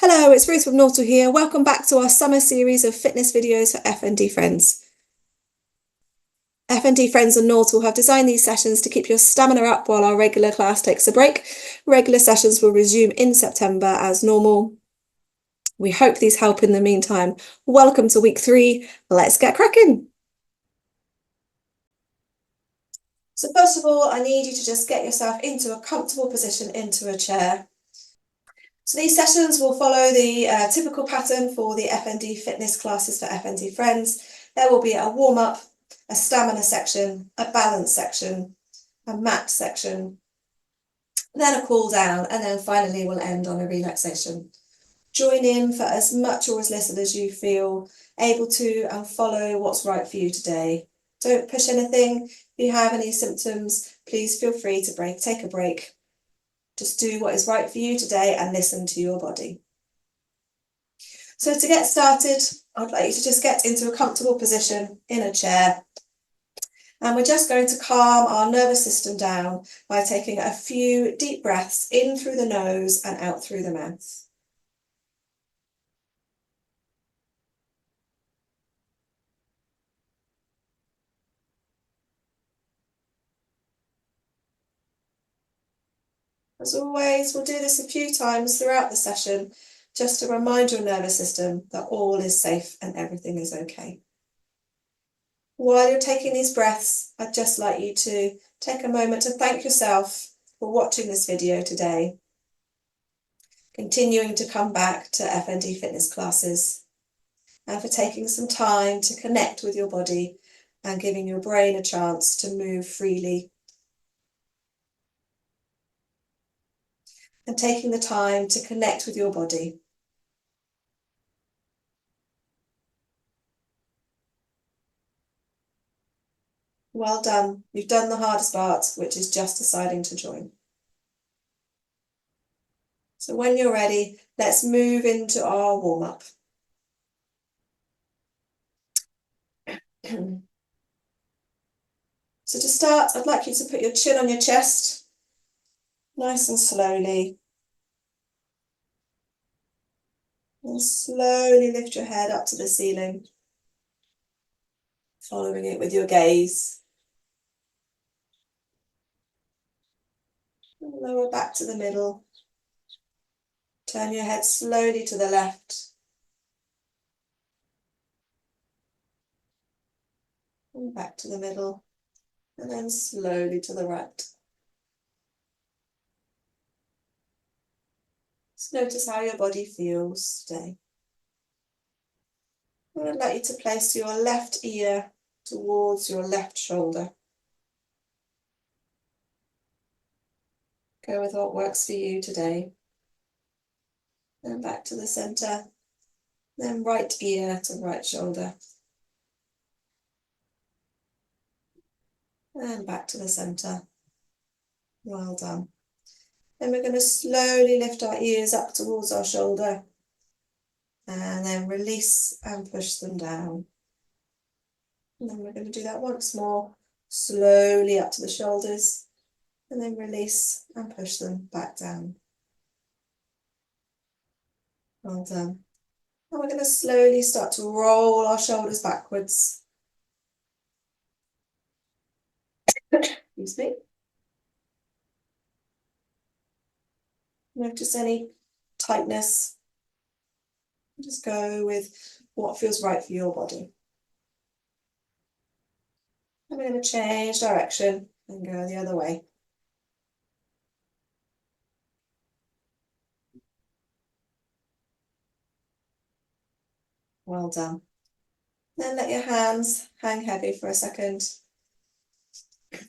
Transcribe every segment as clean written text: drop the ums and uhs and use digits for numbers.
Hello, it's Ruth from Naughtal here. Welcome back to our summer series of fitness videos for FND Friends. FND Friends and Naughtal have designed these sessions to keep your stamina up while our regular class takes a break. Regular sessions will resume in September as normal. We hope these help in the meantime. Welcome to week 3. Let's get cracking. So first of all, I need you to just get yourself into a comfortable position into a chair. So these sessions will follow the typical pattern for the FND Fitness classes for FND Friends. There will be a warm-up, a stamina section, a balance section, a mat section, then a cool down, and then finally we'll end on a relaxation. Join in for as much or as little as you feel able to and follow what's right for you today. Don't push anything. If you have any symptoms, please feel free to take a break. Just do what is right for you today and listen to your body. So to get started, I'd like you to just get into a comfortable position in a chair. And we're just going to calm our nervous system down by taking a few deep breaths in through the nose and out through the mouth. As always, we'll do this a few times throughout the session, just to remind your nervous system that all is safe and everything is okay. While you're taking these breaths, I'd just like you to take a moment to thank yourself for watching this video today, continuing to come back to FND Fitness classes, and for taking some time to connect with your body and giving your brain a chance to move freely. And taking the time to connect with your body. Well done. You've done the hardest part, which is just deciding to join. So when you're ready, let's move into our warm-up. So to start, I'd like you to put your chin on your chest, nice and slowly. And slowly lift your head up to the ceiling, following it with your gaze. And lower back to the middle. Turn your head slowly to the left. And back to the middle. And then slowly to the right. Just notice how your body feels today. I'd like you to place your left ear towards your left shoulder. Go with what works for you today. Then back to the centre. Then right ear to right shoulder. And back to the centre. Well done. Then we're going to slowly lift our ears up towards our shoulder. And then release and push them down. And then we're going to do that once more. Slowly up to the shoulders. And then release and push them back down. Well done. And we're going to slowly start to roll our shoulders backwards. Excuse me. Notice any tightness. Just go with what feels right for your body. And we're going to change direction and go the other way. Well done. Then let your hands hang heavy for a second.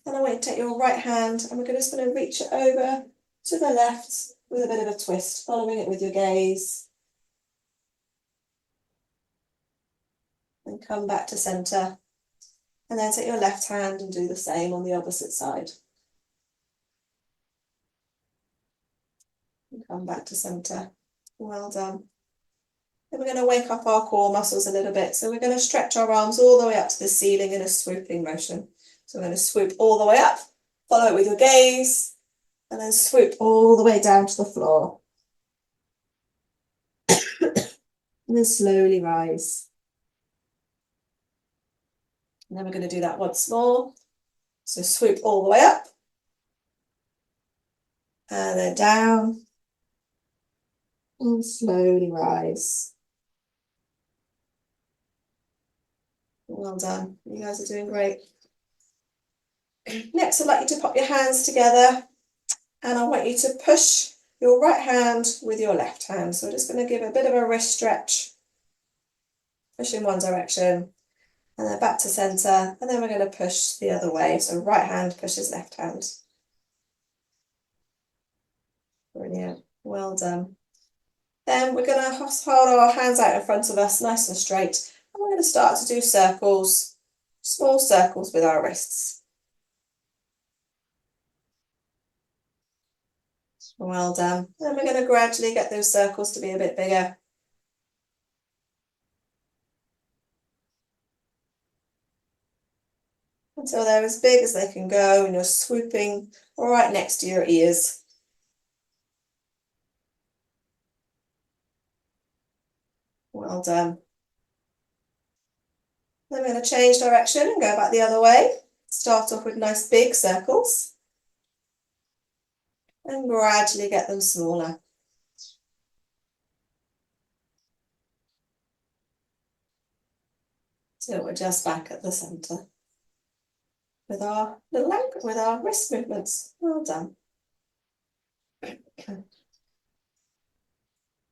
Then I want you to take your right hand and we're just going to reach it over to the left with a bit of a twist, following it with your gaze. And come back to centre. And then take your left hand and do the same on the opposite side. And come back to centre. Well done. Then we're going to wake up our core muscles a little bit. So we're going to stretch our arms all the way up to the ceiling in a swooping motion. So we're going to swoop all the way up, follow it with your gaze, and then swoop all the way down to the floor. And then slowly rise. And then we're going to do that once more. So swoop all the way up. And then down. And slowly rise. Well done. You guys are doing great. Next, I'd like you to pop your hands together. And I want you to push your right hand with your left hand. So we're just going to give a bit of a wrist stretch. Push in one direction. And then back to centre. And then we're going to push the other way. So right hand pushes left hand. Brilliant. Well done. Then we're going to hold our hands out in front of us nice and straight. And we're going to start to do circles, small circles with our wrists. Well done. And we're going to gradually get those circles to be a bit bigger. Until they're as big as they can go and you're swooping right next to your ears. Well done. Then we're going to change direction and go back the other way. Start off with nice big circles and gradually get them smaller. So we're just back at the centre with our little ankle, with our wrist movements. Well done.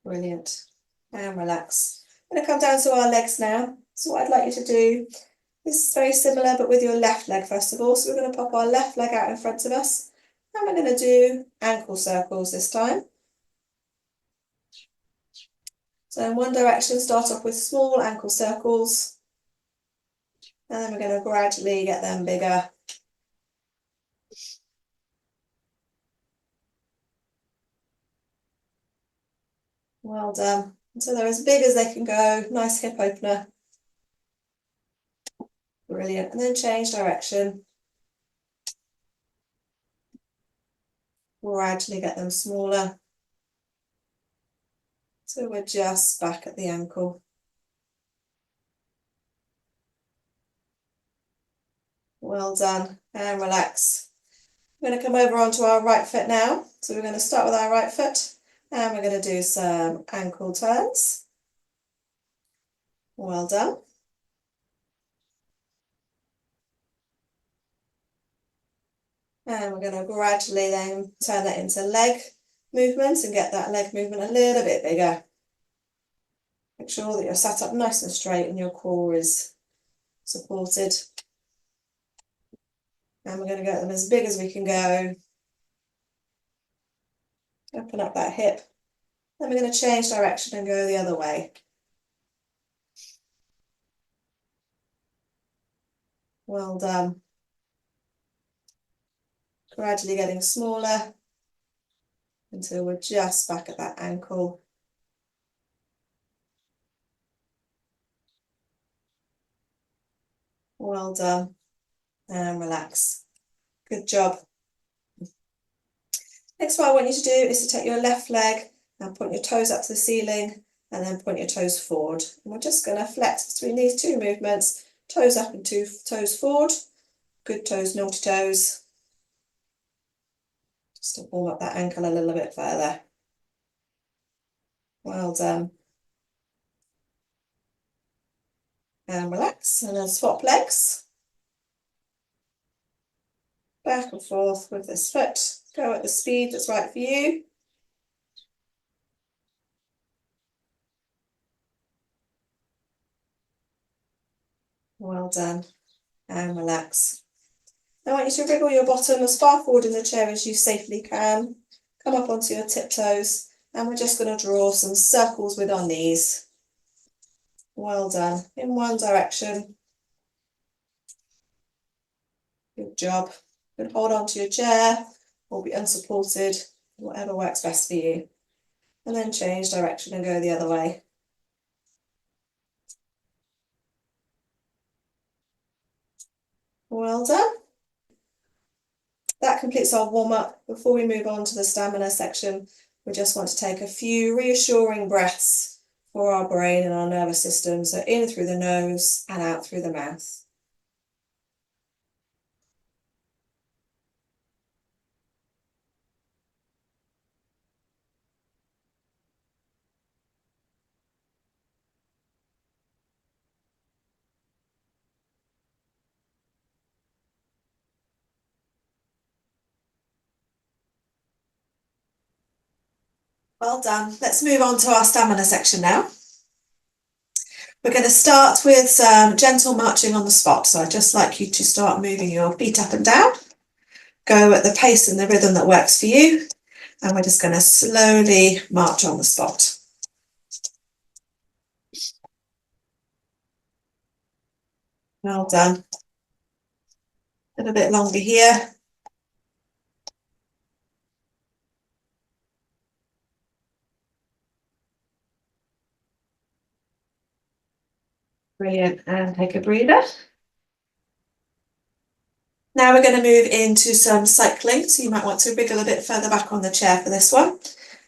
Brilliant. And relax. I'm going to come down to our legs now. So what I'd like you to do, this is very similar, but with your left leg first of all. So we're going to pop our left leg out in front of us. And we're going to do ankle circles this time. So in one direction, start off with small ankle circles. And then we're going to gradually get them bigger. Well done. So they're as big as they can go. Nice hip opener. Brilliant. And then change direction. Gradually get them smaller. So we're just back at the ankle. Well done. And relax. We're going to come over onto our right foot now. So we're going to start with our right foot. And we're going to do some ankle turns. Well done. And we're going to gradually then turn that into leg movements and get that leg movement a little bit bigger. Make sure that you're sat up nice and straight and your core is supported. And we're going to get them as big as we can go. Open up that hip. Then we're going to change direction and go the other way. Well done. Gradually getting smaller until we're just back at that ankle. Well done. And relax. Good job. Next, what I want you to do is to take your left leg and point your toes up to the ceiling and then point your toes forward. And we're just going to flex between these two movements, toes up and toes forward. Good toes, naughty toes. Just to warm up that ankle a little bit further. Well done. And relax, and then swap legs. Back and forth with this foot. Go at the speed that's right for you. Well done. And relax. I want you to wriggle your bottom as far forward in the chair as you safely can. Come up onto your tiptoes, and we're just going to draw some circles with our knees. Well done. In one direction. Good job. You can hold on to your chair or be unsupported, whatever works best for you. And then change direction and go the other way. Well done. That completes our warm-up. Before we move on to the stamina section, we just want to take a few reassuring breaths for our brain and our nervous system. So in through the nose and out through the mouth. Well done. Let's move on to our stamina section now. We're going to start with some gentle marching on the spot. So I'd just like you to start moving your feet up and down. Go at the pace and the rhythm that works for you. And we're just going to slowly march on the spot. Well done. A little bit longer here. Brilliant. And take a breather. Now we're going to move into some cycling. So you might want to wriggle a bit further back on the chair for this one.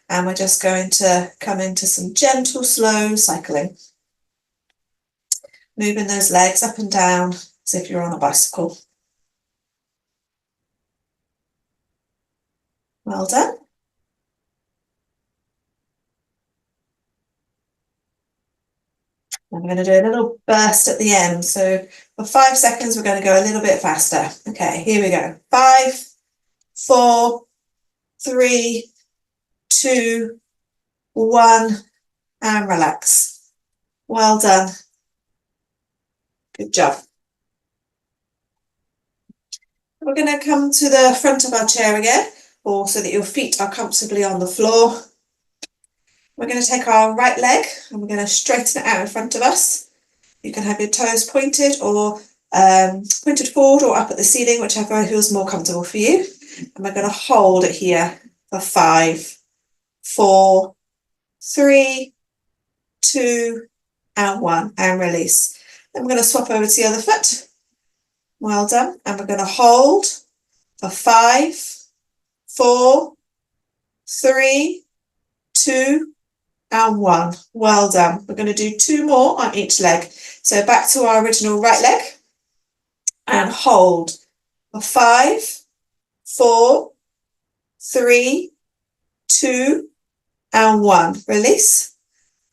And we're just going to come into some gentle, slow cycling. Moving those legs up and down as if you're on a bicycle. Well done. I'm going to do a little burst at the end. So for 5 seconds, we're going to go a little bit faster. Okay, here we go. 5, 4, 3, 2, 1, and relax. Well done. Good job. We're going to come to the front of our chair again, or so that your feet are comfortably on the floor. We're going to take our right leg and we're going to straighten it out in front of us. You can have your toes pointed or pointed forward or up at the ceiling, whichever feels more comfortable for you. And we're going to hold it here for 5, 4, 3, 2, and 1, and release. Then we're going to swap over to the other foot. Well done. And we're going to hold for 5, 4, 3, 2, and 1. Well done. We're going to do 2 more on each leg. So back to our original right leg and hold for 5, 4, 3, 2, and 1. Release.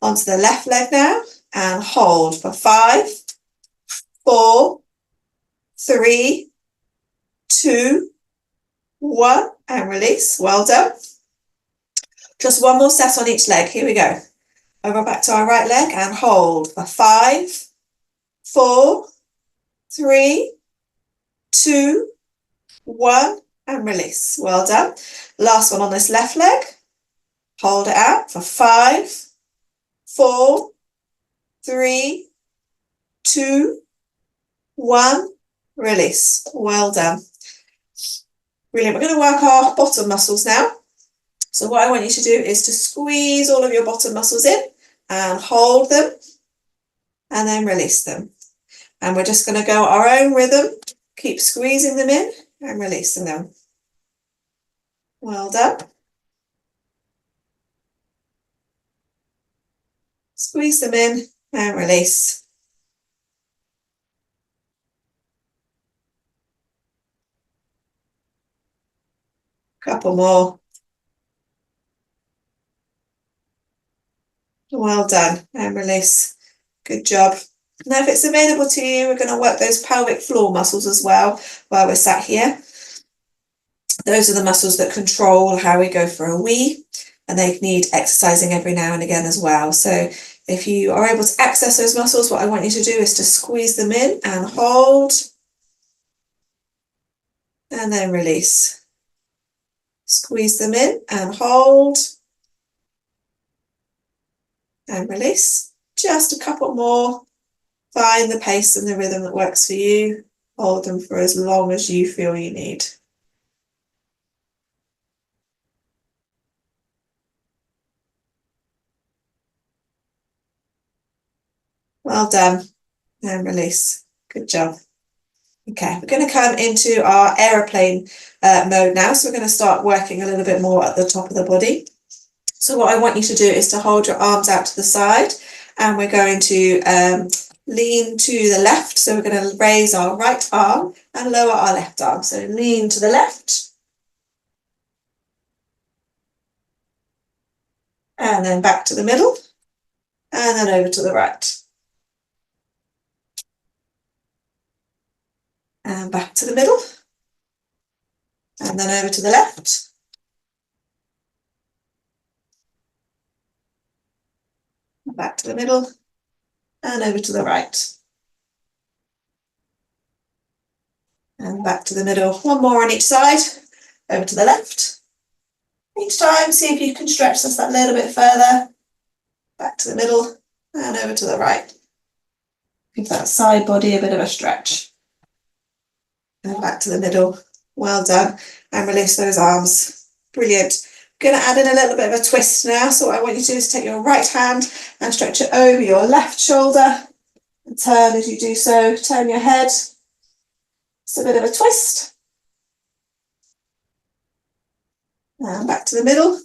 Onto the left leg now and hold for 5, 4, 3, 2, 1, and release. Well done. Just 1 more set on each leg. Here we go. Over back to our right leg and hold for 5, 4, 3, 2, 1, and release. Well done. Last one on this left leg. Hold it out for 5, 4, 3, 2, 1, release. Well done. Brilliant. We're going to work our bottom muscles now. So what I want you to do is to squeeze all of your bottom muscles in and hold them and then release them. And we're just going to go our own rhythm. Keep squeezing them in and releasing them. Well done. Squeeze them in and release. Couple more. Well done, and release. Good job. Now, if it's available to you, we're going to work those pelvic floor muscles as well while we're sat here. Those are the muscles that control how we go for a wee, and they need exercising every now and again as well. So if you are able to access those muscles, what I want you to do is to squeeze them in and hold, and then release. Squeeze them in and hold, and release. Just a couple more. Find the pace and the rhythm that works for you. Hold them for as long as you feel you need. Well done. And release. Good job. Okay, we're going to come into our aeroplane mode now. So we're going to start working a little bit more at the top of the body. So what I want you to do is to hold your arms out to the side, and we're going to lean to the left. So we're going to raise our right arm and lower our left arm. So lean to the left, and then back to the middle, and then over to the right. And back to the middle, and then over to the left. Back to the middle, and over to the right. And back to the middle. One more on each side. Over to the left. Each time, see if you can stretch this that little bit further. Back to the middle, and over to the right. Give that side body a bit of a stretch. And back to the middle. Well done. And release those arms. Brilliant. I'm going to add in a little bit of a twist now. So what I want you to do is take your right hand and stretch it over your left shoulder. And turn as you do so. Turn your head. Just a bit of a twist. And back to the middle.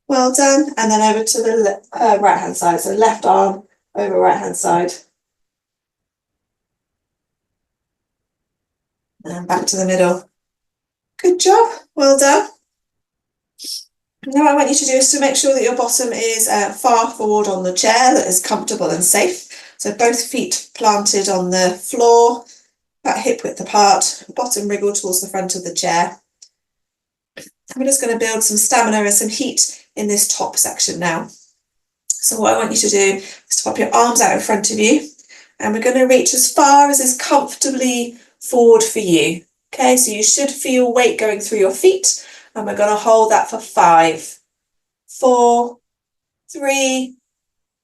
Well done. And then over to the right hand side. So left arm over right hand side. And back to the middle. Good job. Well done. Now what I want you to do is to make sure that your bottom is far forward on the chair, that is comfortable and safe. So both feet planted on the floor, about hip width apart, bottom wriggle towards the front of the chair. And we're just going to build some stamina and some heat in this top section now. So what I want you to do is to pop your arms out in front of you, and we're going to reach as far as is comfortably forward for you. Okay, so you should feel weight going through your feet, and we're going to hold that for 5, 4, 3,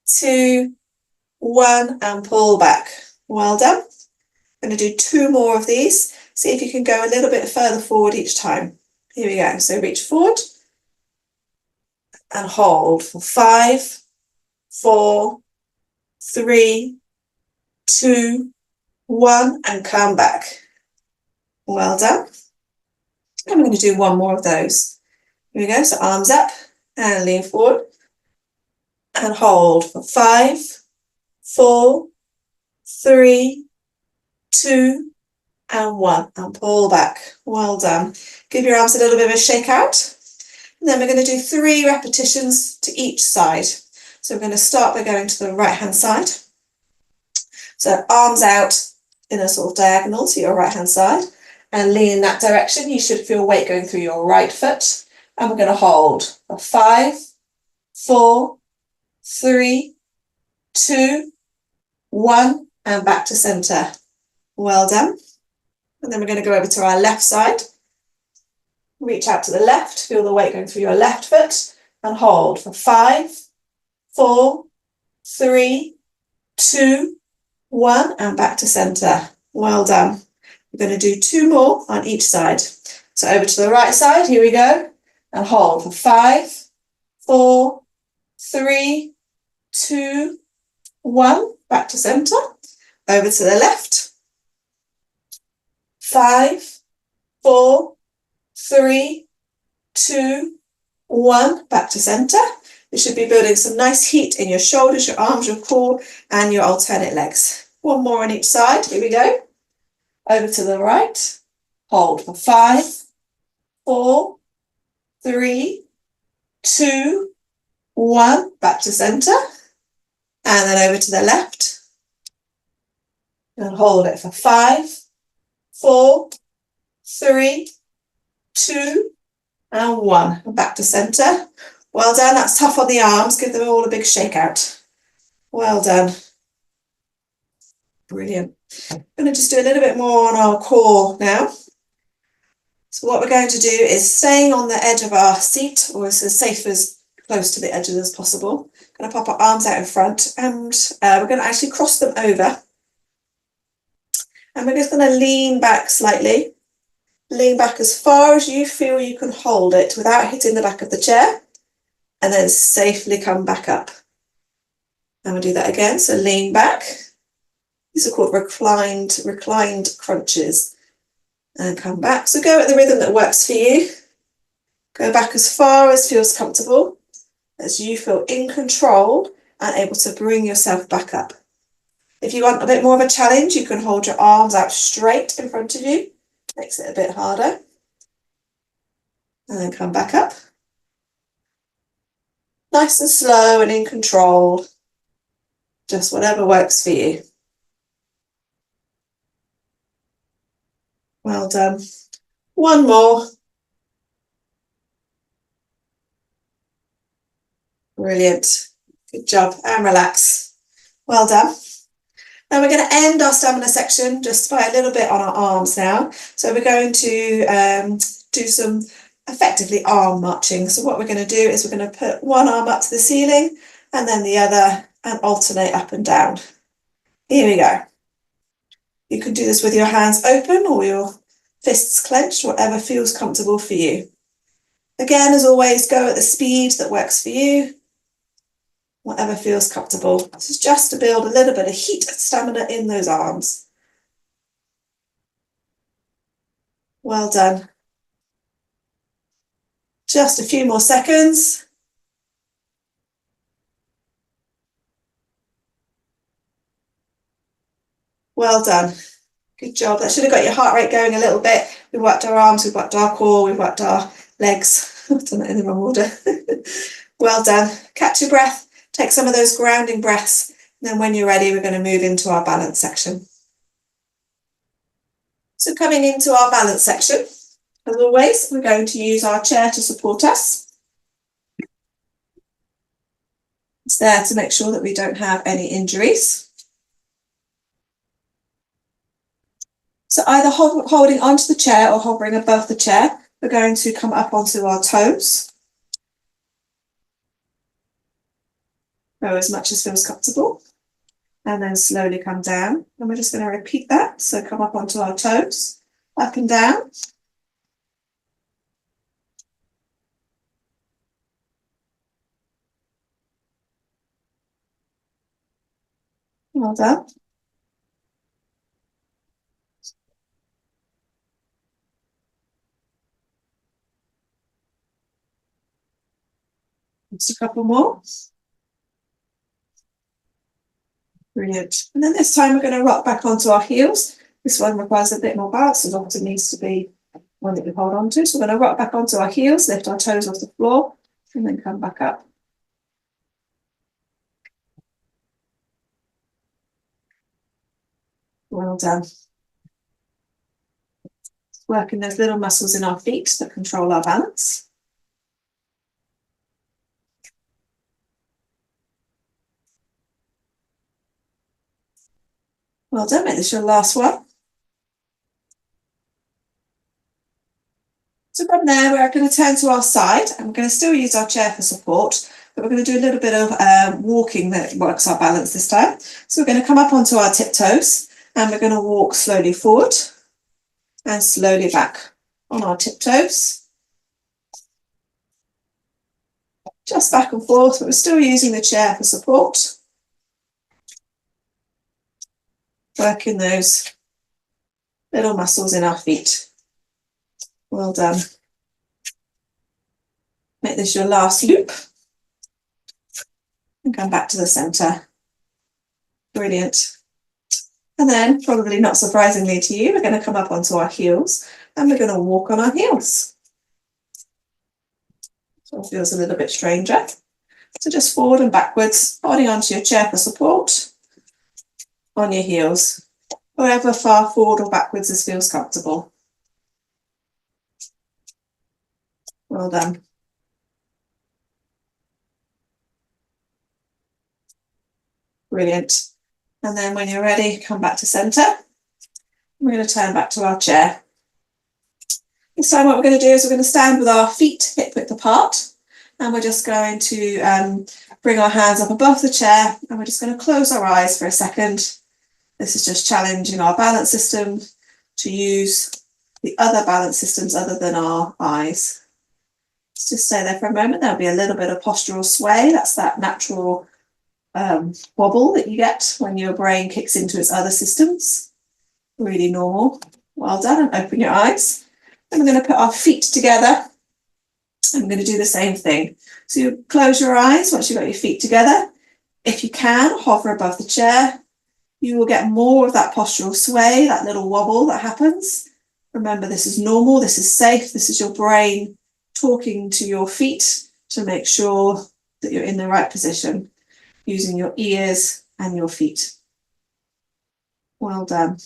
2, 1, and pull back. Well done. I'm going to do 2 more of these. See if you can go a little bit further forward each time. Here we go. So reach forward and hold for 5, 4, 3, 2, 1, and come back. Well done. And we're going to do 1 more of those. Here we go. So arms up and lean forward and hold for 5, 4, 3, 2, and 1, and pull back. Well done. Give your arms a little bit of a shake out. And then we're going to do 3 repetitions to each side. So we're going to start by going to the right hand side. So arms out in a sort of diagonal to your right hand side, and lean in that direction. You should feel weight going through your right foot. And we're going to hold for 5, 4, 3, 2, 1, and back to center. Well done. And then we're going to go over to our left side. Reach out to the left, feel the weight going through your left foot, and hold for 5, 4, 3, 2, 1, and back to center. Well done. We're going to do 2 more on each side. So over to the right side, here we go, and hold for 5, 4, 3, 2, 1, back to center. Over to the left. 5, 4, 3, 2, 1, back to center. You should be building some nice heat in your shoulders, your arms, your core, and your alternate legs. 1 more on each side. Here we go. Over to the right. Hold for 5, 4, 3, 2, 1, back to center. And then over to the left. And hold it for 5, 4, 3, 2, and 1. And back to center. Well done. That's tough on the arms. Give them all a big shake out. Well done. Brilliant. I'm going to just do a little bit more on our core now. So what we're going to do is staying on the edge of our seat, or as safe as close to the edges as possible. Going to pop our arms out in front, and we're going to actually cross them over. And we're just going to lean back slightly. Lean back as far as you feel you can hold it without hitting the back of the chair, and then safely come back up. And we'll do that again. So lean back. These are called reclined crunches. And come back. So go at the rhythm that works for you. Go back as far as feels comfortable. as you feel in control and able to bring yourself back up. If you want a bit more of a challenge, you can hold your arms out straight in front of you. Makes it a bit harder. And then come back up. Nice and slow and in control. Just whatever works for you. Well done. One more. Brilliant. Good job. And relax. Well done. Now we're going to end our stamina section just by a little bit on our arms now. So we're going to do some effectively arm marching. So what we're going to do is we're going to put one arm up to the ceiling and then the other and alternate up and down. Here we go. You can do this with your hands open or your fists clenched, whatever feels comfortable for you. Again, as always, go at the speed that works for you, whatever feels comfortable. This is just to build a little bit of heat and stamina in those arms. Well done. Just a few more seconds. Well done. Good job. That should have got your heart rate going a little bit. We've worked our arms, we've worked our core, we've worked our legs. I've done it in the wrong order. Well done. Catch your breath. Take some of those grounding breaths. And then when you're ready, we're going to move into our balance section. So coming into our balance section, as always, we're going to use our chair to support us. It's there to make sure that we don't have any injuries. So either holding onto the chair or hovering above the chair, we're going to come up onto our toes. Go as much as feels comfortable. And then slowly come down. And we're just going to repeat that. So come up onto our toes, up and down. Well done. Just a couple more. Brilliant. And then this time we're going to rock back onto our heels. This one requires a bit more balance. It often needs to be one that we hold on to. So we're going to rock back onto our heels, lift our toes off the floor, and then come back up. Well done. Working those little muscles in our feet that control our balance. Well done, make this your last one. So from there, we're going to turn to our side and we're going to still use our chair for support, but we're going to do a little bit of walking that works our balance this time. So we're going to come up onto our tiptoes and we're going to walk slowly forward and slowly back on our tiptoes. Just back and forth, but we're still using the chair for support. Working those little muscles in our feet. Well done. Make this your last loop. And come back to the centre. Brilliant. And then, probably not surprisingly to you, we're going to come up onto our heels and we're going to walk on our heels. So it feels a little bit stranger. So just forward and backwards, holding onto your chair for support on your heels, however far forward or backwards this feels comfortable. Well done. Brilliant. And then when you're ready, come back to centre. We're going to turn back to our chair. This time what we're going to do is we're going to stand with our feet hip width apart. And we're just going to bring our hands up above the chair and we're just going to close our eyes for a second. This is just challenging our balance system to use the other balance systems other than our eyes. Let's just stay there for a moment. There'll be a little bit of postural sway. That's that natural wobble that you get when your brain kicks into its other systems. Really normal. Well done, and open your eyes. And we're going to put our feet together I'm going to do the same thing. So you close your eyes once you've got your feet together. If you can, hover above the chair. You will get more of that postural sway, that little wobble that happens. Remember, this is normal, this is safe, this is your brain talking to your feet to make sure that you're in the right position, using your ears and your feet. Well done.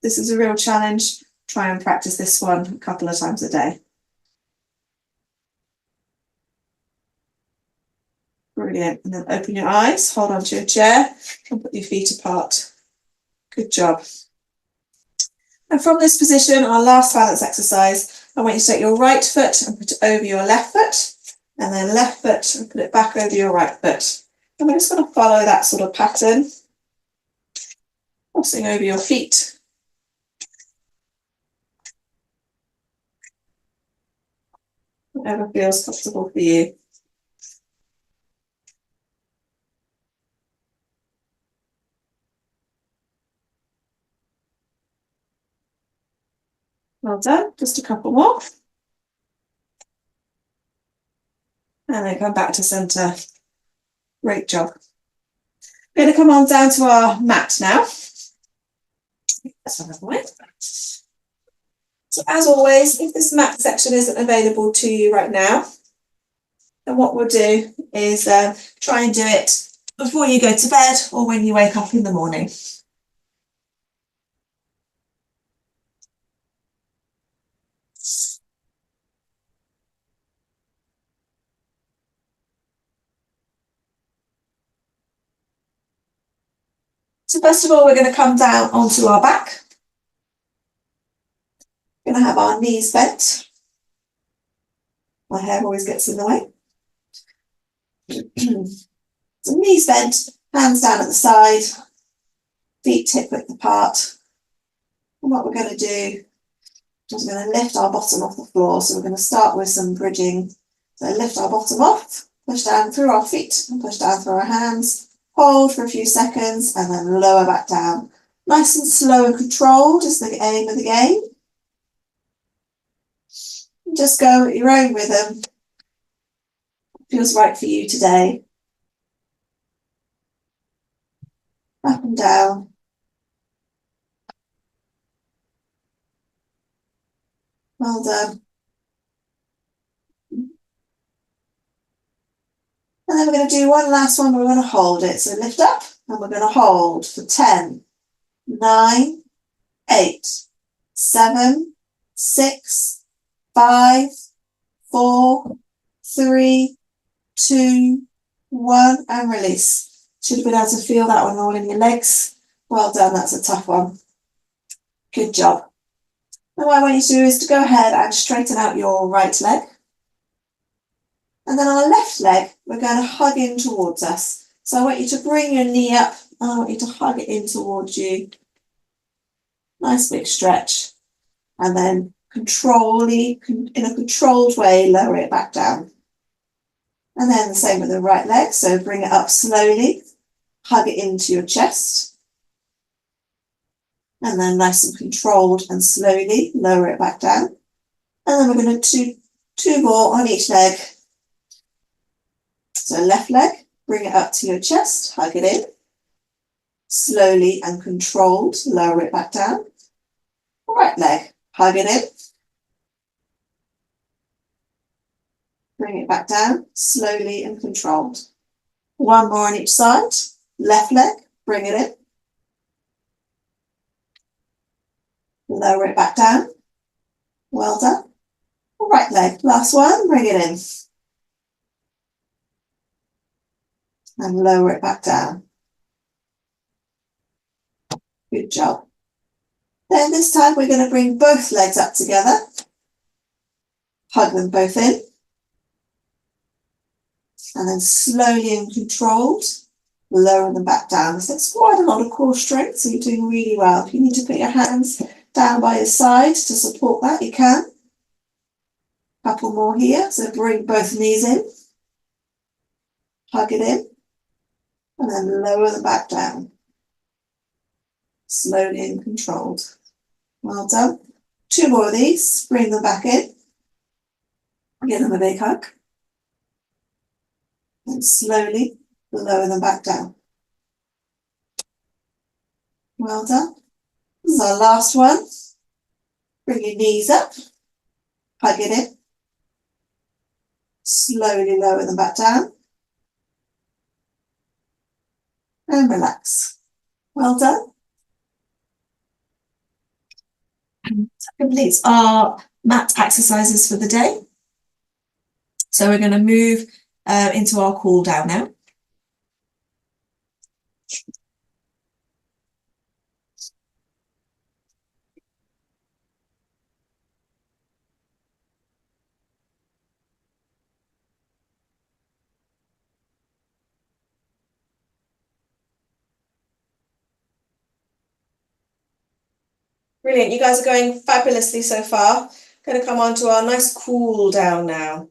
This is a real challenge. Try and practice this one a couple of times a day. Brilliant. And then open your eyes, hold onto your chair and put your feet apart. Good job. And from this position, our last balance exercise, I want you to take your right foot and put it over your left foot, and then left foot and put it back over your right foot. And we're just going to follow that sort of pattern, crossing over your feet. Whatever feels comfortable for you. Well done. Just a couple more. And then come back to centre. Great job. We're going to come on down to our mat now. That's another way. So as always, if this mat section isn't available to you right now, then what we'll do is try and do it before you go to bed or when you wake up in the morning. So first of all, we're going to come down onto our back. We're going to have our knees bent. My hair always gets in the way. So knees bent, hands down at the side, feet hip width apart. And what we're going to do is we're going to lift our bottom off the floor. So we're going to start with some bridging. So lift our bottom off, push down through our feet and push down through our hands. Hold for a few seconds and then lower back down. Nice and slow and controlled is the aim of the game. Just go at your own rhythm. Feels right for you today. Up and down. Well done. And then we're going to do one last one. We're going to hold it. So lift up and we're going to hold for 10, 9, 8, 7, 6, 5, 4, 3, 2, 1, and release. Should have been able to feel that one all in your legs. Well done, that's a tough one. Good job. And what I want you to do is to go ahead and straighten out your right leg. And then on the left leg, we're going to hug in towards us. So I want you to bring your knee up and I want you to hug it in towards you. Nice big stretch. And then in a controlled way, lower it back down. And then the same with the right leg. So bring it up slowly, hug it into your chest. And then nice and controlled and slowly lower it back down. And then we're going to do two more on each leg. So left leg, bring it up to your chest, hug it in. Slowly and controlled, lower it back down. Right leg, hug it in. Bring it back down, slowly and controlled. One more on each side. Left leg, bring it in. Lower it back down. Well done. Right leg, last one, bring it in. And lower it back down. Good job. Then this time we're going to bring both legs up together. Hug them both in. And then slowly and controlled, lower them back down. So it's quite a lot of core strength, so you're doing really well. If you need to put your hands down by your side to support that, you can. Couple more here. So bring both knees in. Hug it in. And then lower them back down. Slowly and controlled. Well done. 2 more of these, bring them back in, give them a big hug, and slowly lower them back down. Well done. This is our last one. Bring your knees up, hug it in, slowly lower them back down, and relax. Well done. That completes our mat exercises for the day. So we're going to move into our cool down now. Brilliant, you guys are going fabulously so far. Going to come on to our nice cool down now.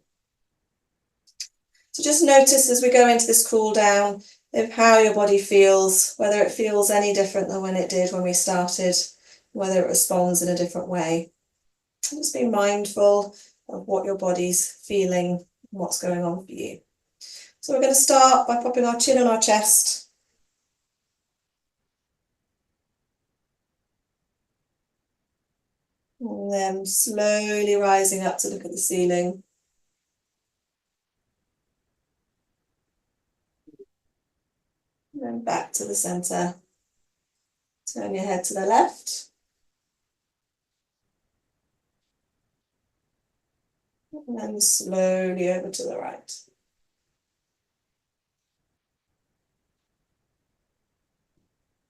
So just notice as we go into this cool down of how your body feels, whether it feels any different than when it did when we started, whether it responds in a different way. Just be mindful of what your body's feeling and what's going on for you. So we're going to start by popping our chin on our chest. And then slowly rising up to look at the ceiling. And then back to the centre. Turn your head to the left. And then slowly over to the right.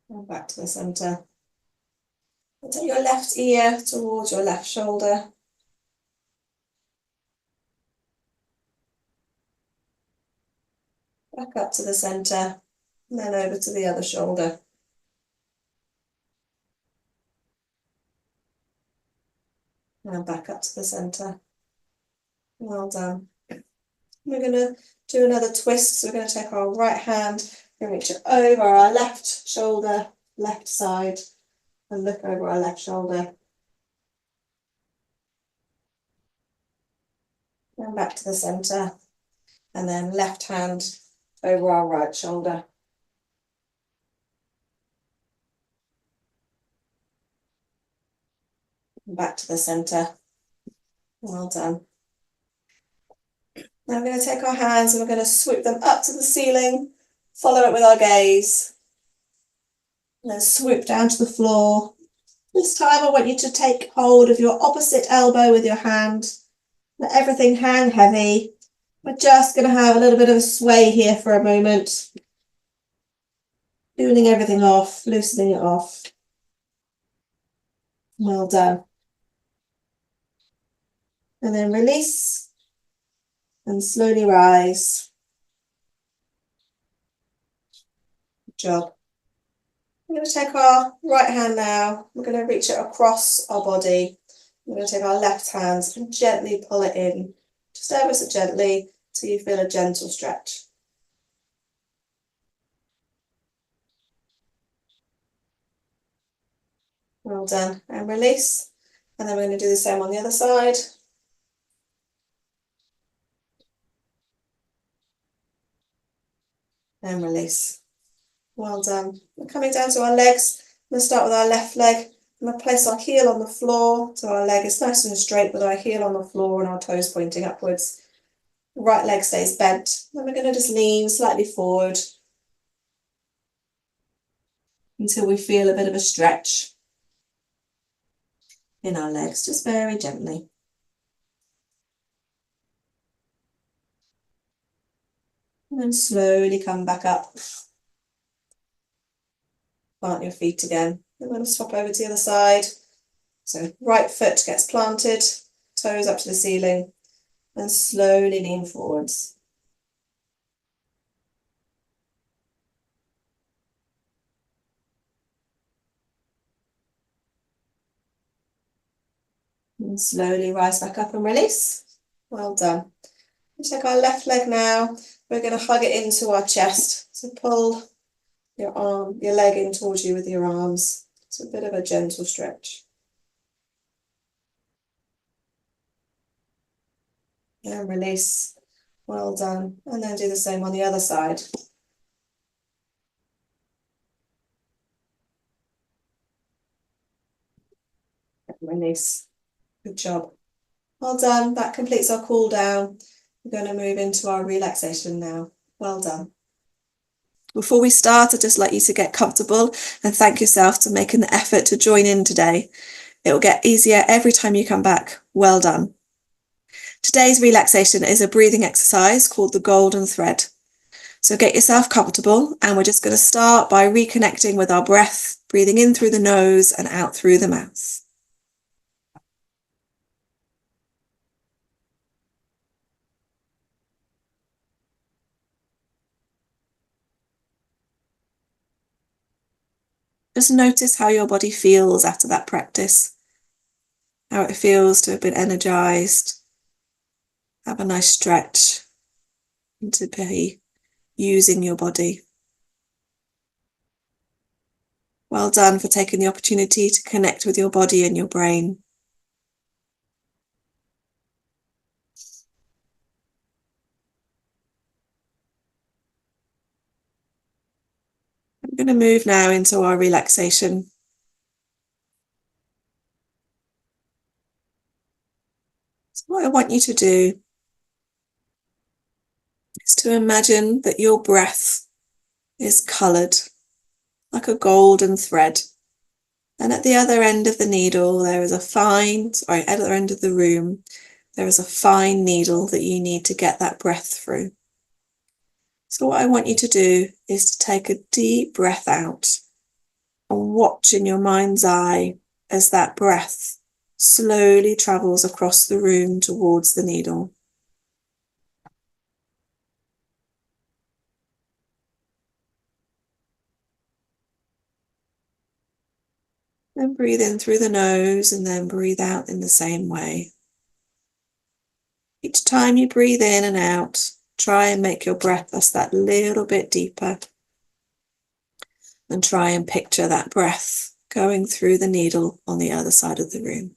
And back to the centre. And take your left ear towards your left shoulder. Back up to the centre. And then over to the other shoulder. And back up to the centre. Well done. We're going to do another twist. So we're going to take our right hand and reach it over our left shoulder, left side, and look over our left shoulder. And back to the centre. And then left hand over our right shoulder. And back to the centre. Well done. Now we're going to take our hands and we're going to swoop them up to the ceiling, follow it with our gaze, and then swoop down to the floor. This time I want you to take hold of your opposite elbow with your hand. Let everything hang heavy. We're just going to have a little bit of a sway here for a moment. Cooling everything off, loosening it off. Well done. And then release and slowly rise. Good job. We're going to take our right hand now. We're going to reach it across our body. We're going to take our left hand and gently pull it in, just ever so gently, till you feel a gentle stretch. Well done. And release. And then we're going to do the same on the other side. And release. Well done. We're coming down to our legs. I'm going to start with our left leg. I'm going to place our heel on the floor so our leg is nice and straight with our heel on the floor and our toes pointing upwards. The right leg stays bent. Then we're going to just lean slightly forward until we feel a bit of a stretch in our legs, just very gently. And then slowly come back up. Plant your feet again. We're going to swap over to the other side. So right foot gets planted, toes up to the ceiling, and slowly lean forwards. And slowly rise back up and release. Well done. We take our left leg now. We're going to hug it into our chest. So pull your leg in towards you with your arms. It's a bit of a gentle stretch. and release. Well done. And then do the same on the other side. Release. Good job. Well done. That completes our cool down. We're going to move into our relaxation now. Well done. Before we start, I'd just like you to get comfortable and thank yourself for making the effort to join in today. It will get easier every time you come back. Well done. Today's relaxation is a breathing exercise called the golden thread. So get yourself comfortable, and we're just going to start by reconnecting with our breath, breathing in through the nose and out through the mouth. Just notice how your body feels after that practice, how it feels to have been energized, have a nice stretch, and to be using your body. Well done for taking the opportunity to connect with your body and your brain. I'm going to move now into our relaxation. So what I want you to do is to imagine that your breath is coloured like a golden thread. And at the other end of the needle, at the other end of the room, there is a fine needle that you need to get that breath through. So what I want you to do is to take a deep breath out and watch in your mind's eye as that breath slowly travels across the room towards the needle. Then breathe in through the nose and then breathe out in the same way. Each time you breathe in and out, try and make your breath just that little bit deeper. And try and picture that breath going through the needle on the other side of the room.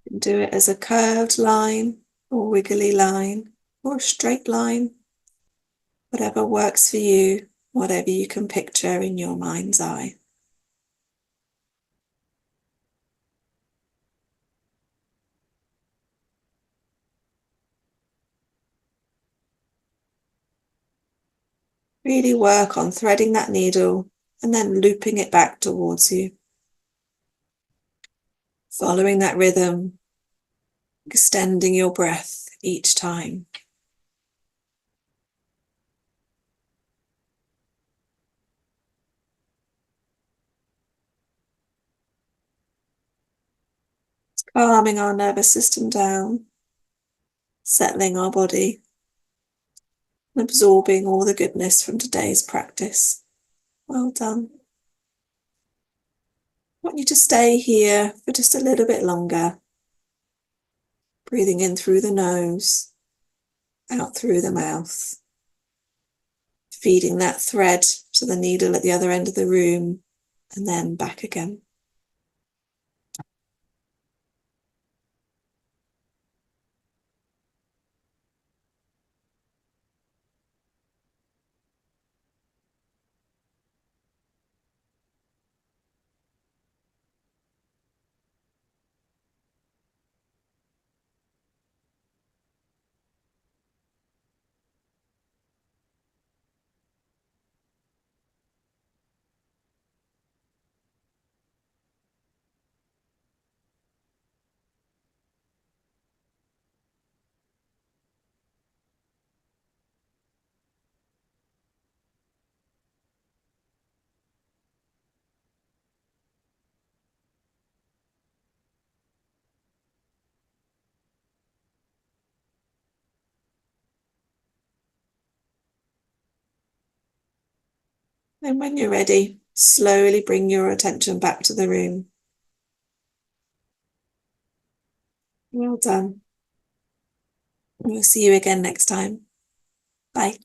You can do it as a curved line or wiggly line or a straight line. Whatever works for you, whatever you can picture in your mind's eye. Really work on threading that needle and then looping it back towards you. Following that rhythm, extending your breath each time. Calming our nervous system down, settling our body, and absorbing all the goodness from today's practice. Well done. I want you to stay here for just a little bit longer, breathing in through the nose, out through the mouth, feeding that thread to the needle at the other end of the room, and then back again. Then when you're ready, slowly bring your attention back to the room. Well done. We'll see you again next time. Bye.